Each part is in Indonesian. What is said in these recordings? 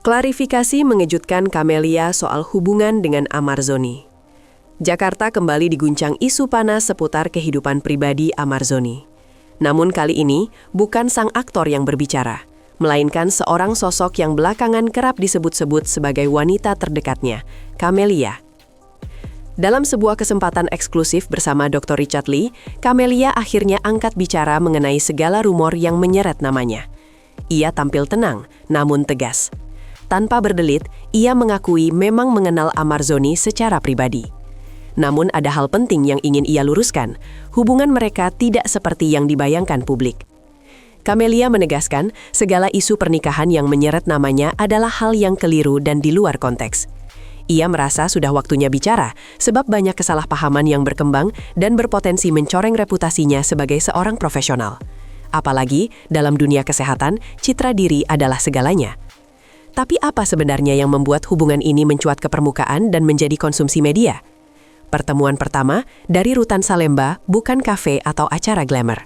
Klarifikasi mengejutkan Camelia soal hubungan dengan Amarzoni. Jakarta kembali diguncang isu panas seputar kehidupan pribadi Amarzoni. Namun kali ini bukan sang aktor yang berbicara, melainkan seorang sosok yang belakangan kerap disebut-sebut sebagai wanita terdekatnya, Camelia. Dalam sebuah kesempatan eksklusif bersama Dr. Richard Lee, Camelia akhirnya angkat bicara mengenai segala rumor yang menyeret namanya. Ia tampil tenang, namun tegas. Tanpa berdelit, ia mengakui memang mengenal Amarzoni secara pribadi. Namun ada hal penting yang ingin ia luruskan, hubungan mereka tidak seperti yang dibayangkan publik. Camelia menegaskan, segala isu pernikahan yang menyeret namanya adalah hal yang keliru dan di luar konteks. Ia merasa sudah waktunya bicara, sebab banyak kesalahpahaman yang berkembang dan berpotensi mencoreng reputasinya sebagai seorang profesional. Apalagi, dalam dunia kesehatan, citra diri adalah segalanya. Tapi apa sebenarnya yang membuat hubungan ini mencuat ke permukaan dan menjadi konsumsi media? Pertemuan pertama dari Rutan Salemba bukan kafe atau acara glamour.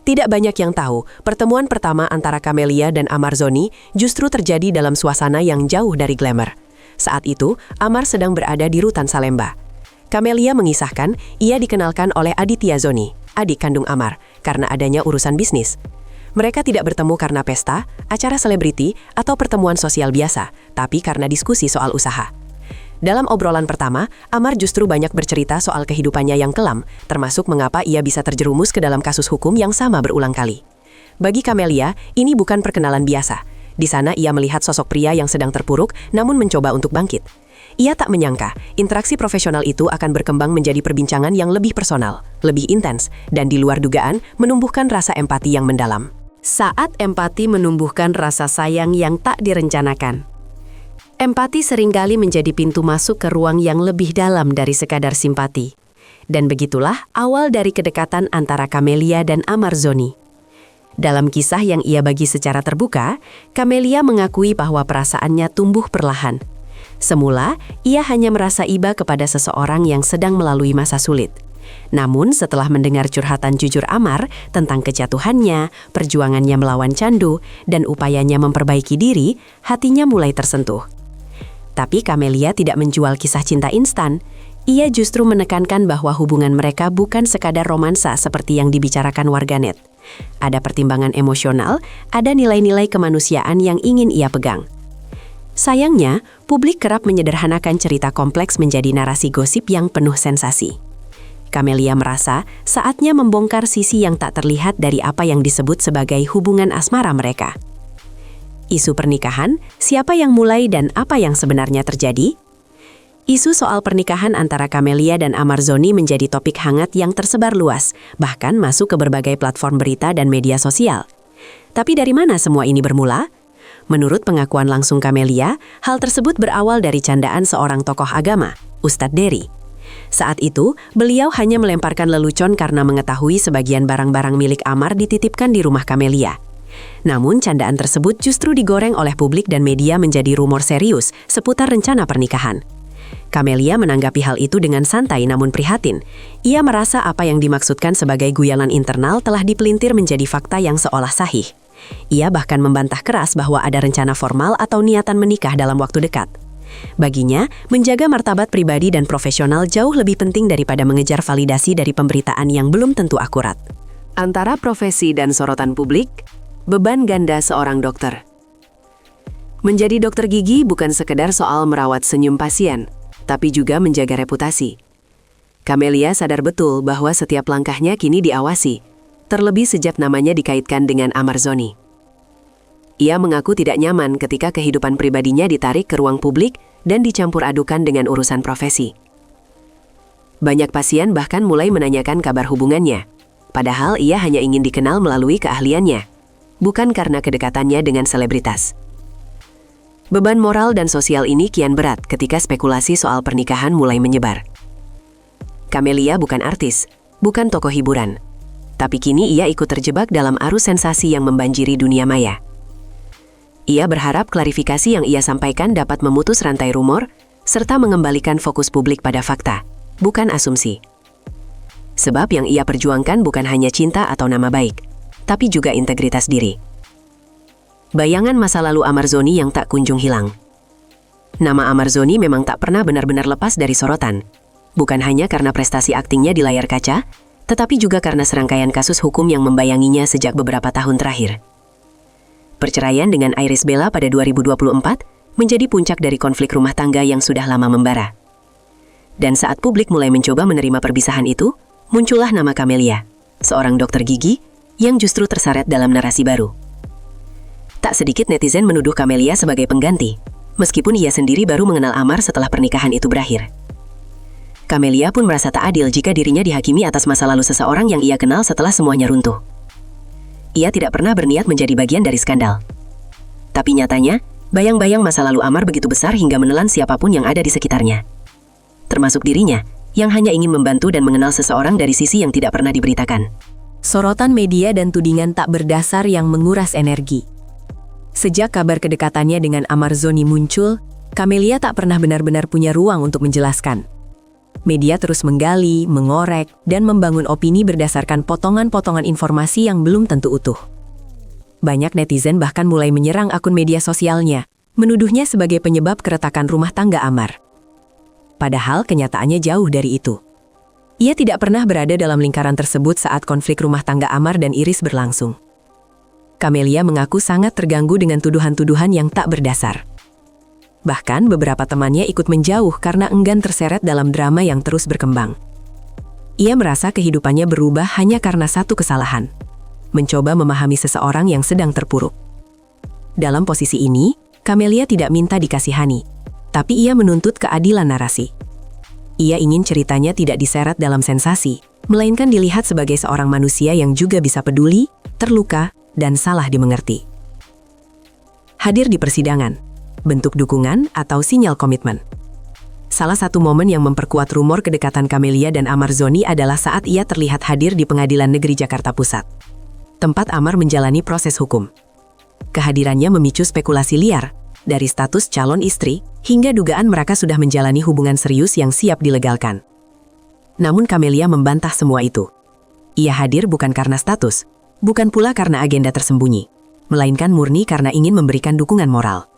Tidak banyak yang tahu, pertemuan pertama antara Camelia dan Amarzoni justru terjadi dalam suasana yang jauh dari glamour. Saat itu, Amar sedang berada di Rutan Salemba. Camelia mengisahkan ia dikenalkan oleh Aditya Zoni, adik kandung Amar, karena adanya urusan bisnis. Mereka tidak bertemu karena pesta, acara selebriti, atau pertemuan sosial biasa, tapi karena diskusi soal usaha. Dalam obrolan pertama, Amar justru banyak bercerita soal kehidupannya yang kelam, termasuk mengapa ia bisa terjerumus ke dalam kasus hukum yang sama berulang kali. Bagi Camelia, ini bukan perkenalan biasa. Di sana ia melihat sosok pria yang sedang terpuruk, namun mencoba untuk bangkit. Ia tak menyangka, interaksi profesional itu akan berkembang menjadi perbincangan yang lebih personal, lebih intens, dan di luar dugaan menumbuhkan rasa empati yang mendalam. Saat empati menumbuhkan rasa sayang yang tak direncanakan. Empati seringkali menjadi pintu masuk ke ruang yang lebih dalam dari sekadar simpati. Dan begitulah awal dari kedekatan antara Camelia dan Amarzoni. Dalam kisah yang ia bagi secara terbuka, Camelia mengakui bahwa perasaannya tumbuh perlahan. Semula, ia hanya merasa iba kepada seseorang yang sedang melalui masa sulit. Namun setelah mendengar curhatan jujur Amar tentang kejatuhannya, perjuangannya melawan candu, dan upayanya memperbaiki diri, hatinya mulai tersentuh. Tapi Camelia tidak menjual kisah cinta instan. Ia justru menekankan bahwa hubungan mereka bukan sekadar romansa seperti yang dibicarakan warganet. Ada pertimbangan emosional, ada nilai-nilai kemanusiaan yang ingin ia pegang. Sayangnya, publik kerap menyederhanakan cerita kompleks menjadi narasi gosip yang penuh sensasi. Camelia merasa saatnya membongkar sisi yang tak terlihat dari apa yang disebut sebagai hubungan asmara mereka. Isu pernikahan, siapa yang mulai dan apa yang sebenarnya terjadi? Isu soal pernikahan antara Camelia dan Amarzoni menjadi topik hangat yang tersebar luas, bahkan masuk ke berbagai platform berita dan media sosial. Tapi dari mana semua ini bermula? Menurut pengakuan langsung Camelia, hal tersebut berawal dari candaan seorang tokoh agama, Ustadz Dery. Saat itu, beliau hanya melemparkan lelucon karena mengetahui sebagian barang-barang milik Amar dititipkan di rumah Camelia. Namun, candaan tersebut justru digoreng oleh publik dan media menjadi rumor serius seputar rencana pernikahan. Camelia menanggapi hal itu dengan santai namun prihatin. Ia merasa apa yang dimaksudkan sebagai guyonan internal telah dipelintir menjadi fakta yang seolah sahih. Ia bahkan membantah keras bahwa ada rencana formal atau niatan menikah dalam waktu dekat. Baginya, menjaga martabat pribadi dan profesional jauh lebih penting daripada mengejar validasi dari pemberitaan yang belum tentu akurat. Antara profesi dan sorotan publik, beban ganda seorang dokter. Menjadi dokter gigi bukan sekedar soal merawat senyum pasien, tapi juga menjaga reputasi. Camelia sadar betul bahwa setiap langkahnya kini diawasi, terlebih sejak namanya dikaitkan dengan Amarzoni. Ia mengaku tidak nyaman ketika kehidupan pribadinya ditarik ke ruang publik dan dicampur adukan dengan urusan profesi. Banyak pasien bahkan mulai menanyakan kabar hubungannya, padahal ia hanya ingin dikenal melalui keahliannya, bukan karena kedekatannya dengan selebritas. Beban moral dan sosial ini kian berat ketika spekulasi soal pernikahan mulai menyebar. Camelia bukan artis, bukan tokoh hiburan, tapi kini ia ikut terjebak dalam arus sensasi yang membanjiri dunia maya. Ia berharap klarifikasi yang ia sampaikan dapat memutus rantai rumor, serta mengembalikan fokus publik pada fakta, bukan asumsi. Sebab yang ia perjuangkan bukan hanya cinta atau nama baik, tapi juga integritas diri. Bayangan masa lalu Amarzoni yang tak kunjung hilang. Nama Amarzoni memang tak pernah benar-benar lepas dari sorotan. Bukan hanya karena prestasi aktingnya di layar kaca, tetapi juga karena serangkaian kasus hukum yang membayanginya sejak beberapa tahun terakhir. Perceraian dengan Iris Bella pada 2024 menjadi puncak dari konflik rumah tangga yang sudah lama membara. Dan saat publik mulai mencoba menerima perpisahan itu, muncullah nama Camelia, seorang dokter gigi yang justru terseret dalam narasi baru. Tak sedikit netizen menuduh Camelia sebagai pengganti, meskipun ia sendiri baru mengenal Amar setelah pernikahan itu berakhir. Camelia pun merasa tak adil jika dirinya dihakimi atas masa lalu seseorang yang ia kenal setelah semuanya runtuh. Ia tidak pernah berniat menjadi bagian dari skandal. Tapi nyatanya, bayang-bayang masa lalu Amar begitu besar hingga menelan siapapun yang ada di sekitarnya. Termasuk dirinya, yang hanya ingin membantu dan mengenal seseorang dari sisi yang tidak pernah diberitakan. Sorotan media dan tudingan tak berdasar yang menguras energi. Sejak kabar kedekatannya dengan Amarzoni muncul, Camelia tak pernah benar-benar punya ruang untuk menjelaskan. Media terus menggali, mengorek, dan membangun opini berdasarkan potongan-potongan informasi yang belum tentu utuh. Banyak netizen bahkan mulai menyerang akun media sosialnya, menuduhnya sebagai penyebab keretakan rumah tangga Amar. Padahal kenyataannya jauh dari itu. Ia tidak pernah berada dalam lingkaran tersebut saat konflik rumah tangga Amar dan Iris berlangsung. Camelia mengaku sangat terganggu dengan tuduhan-tuduhan yang tak berdasar. Bahkan beberapa temannya ikut menjauh karena enggan terseret dalam drama yang terus berkembang. Ia merasa kehidupannya berubah hanya karena satu kesalahan, mencoba memahami seseorang yang sedang terpuruk. Dalam posisi ini, Camelia tidak minta dikasihani, tapi ia menuntut keadilan narasi. Ia ingin ceritanya tidak diseret dalam sensasi, melainkan dilihat sebagai seorang manusia yang juga bisa peduli, terluka, dan salah dimengerti. Hadir di persidangan, bentuk dukungan atau sinyal komitmen. Salah satu momen yang memperkuat rumor kedekatan Camelia dan Amarzoni adalah saat ia terlihat hadir di Pengadilan Negeri Jakarta Pusat, tempat Amar menjalani proses hukum. Kehadirannya memicu spekulasi liar, dari status calon istri hingga dugaan mereka sudah menjalani hubungan serius yang siap dilegalkan. Namun Camelia membantah semua itu. Ia hadir bukan karena status, bukan pula karena agenda tersembunyi, melainkan murni karena ingin memberikan dukungan moral.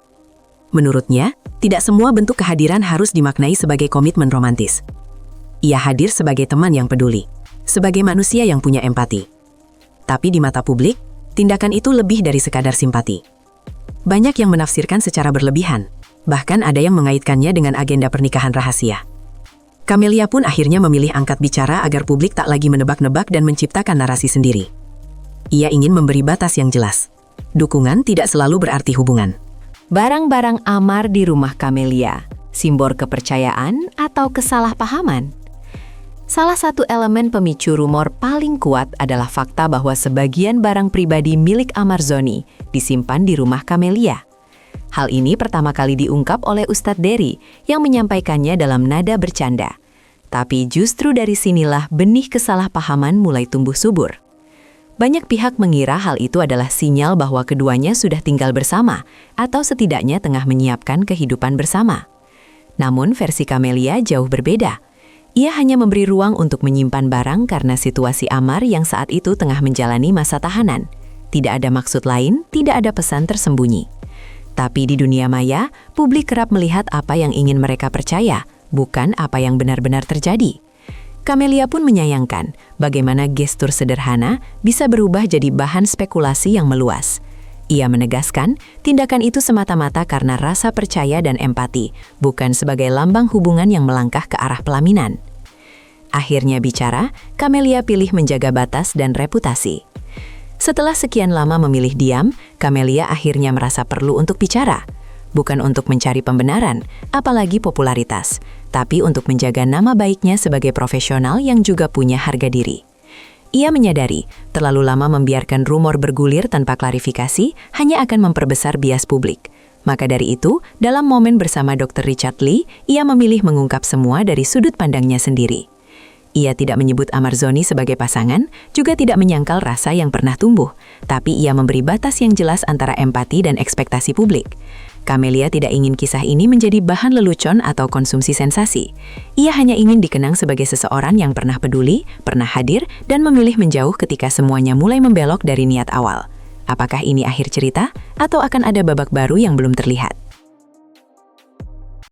Menurutnya, tidak semua bentuk kehadiran harus dimaknai sebagai komitmen romantis. Ia hadir sebagai teman yang peduli, sebagai manusia yang punya empati. Tapi di mata publik, tindakan itu lebih dari sekadar simpati. Banyak yang menafsirkan secara berlebihan, bahkan ada yang mengaitkannya dengan agenda pernikahan rahasia. Camelia pun akhirnya memilih angkat bicara agar publik tak lagi menebak-nebak dan menciptakan narasi sendiri. Ia ingin memberi batas yang jelas. Dukungan tidak selalu berarti hubungan. Barang-barang Amar di rumah Camelia, simbol kepercayaan atau kesalahpahaman? Salah satu elemen pemicu rumor paling kuat adalah fakta bahwa sebagian barang pribadi milik Amarzoni disimpan di rumah Camelia. Hal ini pertama kali diungkap oleh Ustadz Dery yang menyampaikannya dalam nada bercanda. Tapi justru dari sinilah benih kesalahpahaman mulai tumbuh subur. Banyak pihak mengira hal itu adalah sinyal bahwa keduanya sudah tinggal bersama atau setidaknya tengah menyiapkan kehidupan bersama. Namun versi Camelia jauh berbeda. Ia hanya memberi ruang untuk menyimpan barang karena situasi Amar yang saat itu tengah menjalani masa tahanan. Tidak ada maksud lain, tidak ada pesan tersembunyi. Tapi di dunia maya, publik kerap melihat apa yang ingin mereka percaya, bukan apa yang benar-benar terjadi. Camelia pun menyayangkan bagaimana gestur sederhana bisa berubah jadi bahan spekulasi yang meluas. Ia menegaskan, tindakan itu semata-mata karena rasa percaya dan empati, bukan sebagai lambang hubungan yang melangkah ke arah pelaminan. Akhirnya bicara, Camelia pilih menjaga batas dan reputasi. Setelah sekian lama memilih diam, Camelia akhirnya merasa perlu untuk bicara. Bukan untuk mencari pembenaran, apalagi popularitas, tapi untuk menjaga nama baiknya sebagai profesional yang juga punya harga diri. Ia menyadari, terlalu lama membiarkan rumor bergulir tanpa klarifikasi hanya akan memperbesar bias publik. Maka dari itu, dalam momen bersama Dr. Richard Lee, ia memilih mengungkap semua dari sudut pandangnya sendiri. Ia tidak menyebut Amarzoni sebagai pasangan, juga tidak menyangkal rasa yang pernah tumbuh, tapi ia memberi batas yang jelas antara empati dan ekspektasi publik. Camelia tidak ingin kisah ini menjadi bahan lelucon atau konsumsi sensasi. Ia hanya ingin dikenang sebagai seseorang yang pernah peduli, pernah hadir, dan memilih menjauh ketika semuanya mulai membelok dari niat awal. Apakah ini akhir cerita atau akan ada babak baru yang belum terlihat?